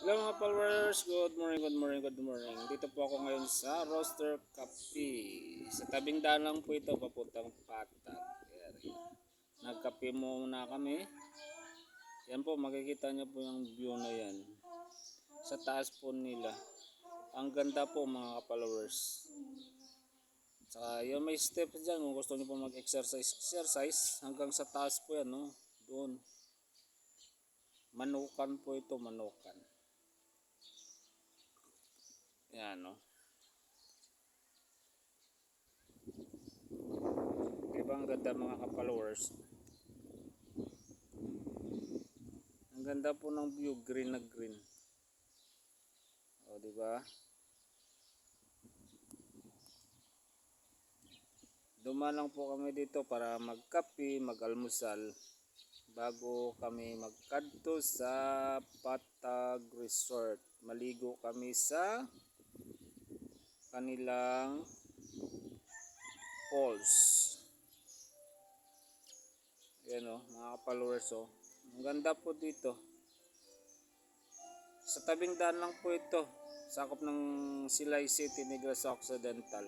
Hello mga followers, good morning, good morning, good morning. Dito po ako ngayon sa Roaster Cafe. Sa tabing daan lang po ito, papuntang Patag area. Nagkape muna kami. Yan po, makikita niyo po yung view na yan. Sa taas po nila. Ang ganda po mga followers. Saka yung may steps dyan, kung gusto niyo po mag-exercise, hanggang sa taas po yan, no? Doon. Manukan po ito, manukan. Yan, no? Diba ang ganda mga ka-followers? Ang ganda po ng view, green na green. O, di ba? Dumaan lang po kami dito para magkape, mag-almusal bago kami magkadto sa Patag Resort. Maligo kami sa kanilang falls. Ayan o, mga followers o. Ang ganda po dito. Sa tabing daan lang po ito. Sakop ng Silay City, Negros Occidental.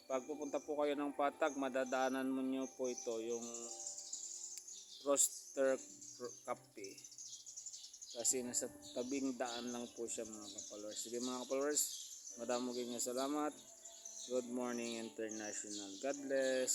Pag pupunta po kayo ng Patag, madadaanan mo nyo po ito, yung Roaster Cafe. Kasi nasa tabing daan lang po siya mga ka-followers. Sige mga ka-followers, madaming salamat. Good morning international. God bless.